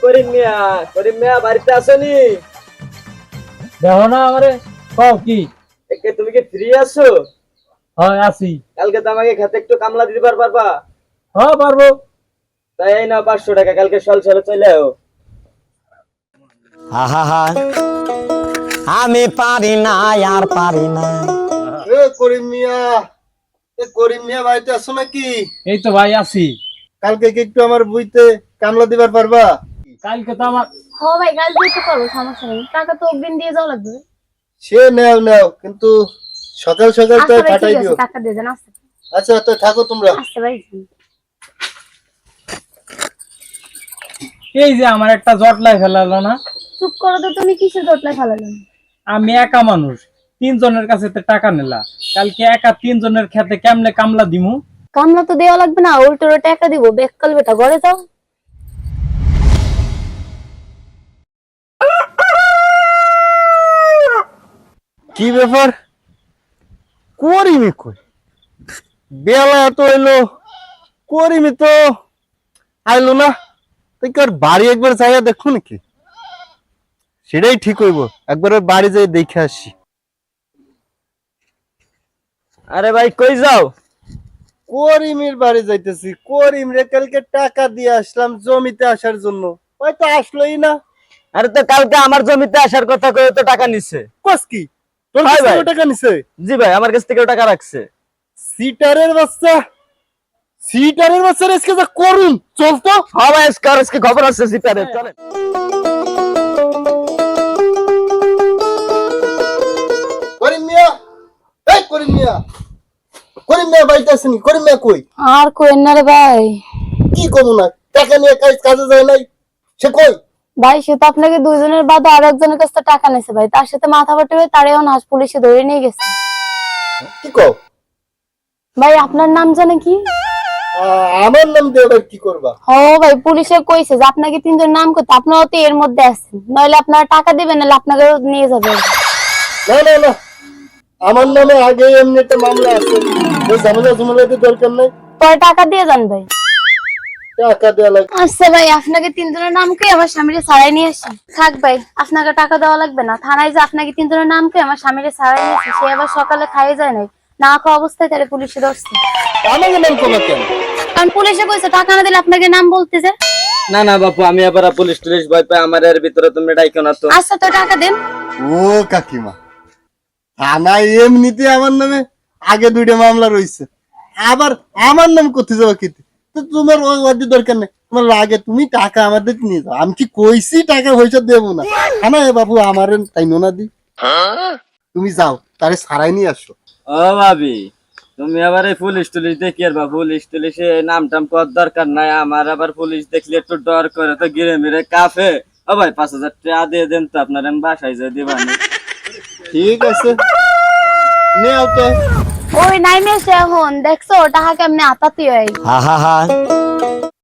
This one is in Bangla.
করিম মিয়া। করিম মিয়া বাড়িতে আসেনি? দেখো না আমারে কও কি? একে তুমি কি ফ্রি আছো? হয় আছি। কালকে তো আমাকে খেতে একটু কামলা দিতে পারবা? হ্যাঁ পারবো। তাই এই নাও 500 টাকা, কালকে সকাল চলে আও। আহা আমি পারি না আর পারি না। করিম মিয়া বাড়িতে আছো নাকি? এই তো ভাই আছি। কালকে কি একটু আমার বুইতে কামলা দিবার পারবা? কালকে তো আমার ভাই কাল দিতে পারবো, সমস্যা নেই। টাকা তো অগ্রিম দিয়ে যাওয়া লাগবে। সে নাও কিন্তু সকাল সকাল তো আচ্ছা ভাই, পাঠাই ঠিক দিও। আছে, টাকা দিয়ে দেন। আচ্ছা আচ্ছা তো থাকো তোমরা। আচ্ছা ভাই। এই যে আমার একটা জটলাই ফেলালো না। চুপ করো তো, তুমি কিসের জটলায় ফেলালেন? আমি একা মানুষ, 3 জনের কাছে তো টাকা নিলা। কালকে একা 3 জনের খেতে কেমনে কামলা দিমু? কামলা তো দেওয়া লাগবে না, উল্টো টাকা দিব। বেকাল বেটা, ঘরে যাও। কি ব্যাপার? করিমি কই? বেলা তো এলো, করিমি তো আইলো না। তুই কি ওর বাড়ি একবার যাইয়া দেখো নাকি? সেটাই ঠিক হইব, একবার ওর বাড়ি যাই দেখে আসি। আরে ভাই কই যাও? করিমের বাড়ি যাইতেছি। করিম রে কালকে টাকা দিয়ে আসলাম জমিতে আসার জন্য, হয়তো আসলোই না। আরে তো কালকে আমার জমিতে আসার কথা কয়ে তো টাকা নিছে। কস কি তোর হাই কাছ ভাই। থেকে টাকা নিছে? জি ভাই, আমার কাছ থেকে টাকা রাখছে। সিটারের বাচ্চা, সিটারের বাচ্চা রে, আজকে যা করুন চল তো। হ্যাঁ ভাই, আজকে খবর আছে জিপারে, চলেন। করিম মিয়া, এই করিম মিয়া, করিম মিয়া বাড়িতে আসেনি? করিম মিয়া কই? আর কোয়েন না রে ভাই। কি করবো না, টাকা নিয়ে কাজে যায় নাই, সে কই? ভাই সে তো আপনাকে দুইজনের বাদে আর একজনের কাছে টাকা নিয়েছে ভাই, তার সাথে মাথা ফাটিয়ে তারেও নাচ পুলিশে ধরে নিয়ে গেছে। কি কও? ভাই আপনার নাম জানে কি? আমার নাম দিয়ে আবার কি করবা? ও ভাই, পুলিশে কইছে যে আপনাকে 3 জন নাম করতে, আপনারা তো এর মধ্যে আছেন। নইলে আপনারা টাকা দিবেন, নাহলে আপনাকে নিয়ে যাবে। না না না, আমার নামে আগে এমনি একটা মামলা আছে, ওই ঝামেলাতে দরকার নাই। পরে টাকা দিয়ে যান ভাই। টাকা দেওয়া লাগে? আচ্ছা ভাই, আপনাকে 3 জনের নাম কে আমার স্বামীরে ছাড়াই নিয়ে আসি। থাক ভাই, আপনাকে টাকা দেওয়া লাগবে না। থানায় যে আপনাকে 3 জনের নাম কে আমার স্বামীরে ছাড়াই নিয়ে আসি, সে আবার সকালে খাইয়ে যায় নাই, না খাওয়া অবস্থায় তারে পুলিশে ধরছে। আমাকে নাম করবা কেন? কারণ পুলিশে কইছে টাকা না দিলে আপনাকে নাম বলতে যে। না না বাপু, আমি আবার পুলিশ ভয় পাই, আমার এর ভিতরে তুমি ডাইকো না তো। আচ্ছা তো টাকা দেন। ও কাকিমা, থানায় এমনিতে আমার নামে আগে 2টা মামলা রয়েছে, আবার আমার নাম করতে যাবো কি? তো তোমার ওদের দরকার নেই, তোমার লাগে তুমি টাকা আমাদের নিয়ে যাও। আমি কি কইছি টাকা পয়সা দেবো না? না বাবু, আমার তাই নোনা দি, তুমি যাও তারে সারাই নিয়ে আসো। ও ভাবি, তুমি আবার এই পুলিশ দেখি আর বা পুলিশ নাম টাম করার দরকার নাই। আমার আবার পুলিশ দেখলে একটু ডর করে, তো গিরে মিরে কাফে। ও ভাই 5000 টাকা দিয়ে দেন তো, আপনার আমি বাসায় যাই দিবানি। ঠিক আছে, নিয়ে আও তো। ওই নাই মেসে এখন দেখছো টাকা কেমনে আতাতি হয়। আহা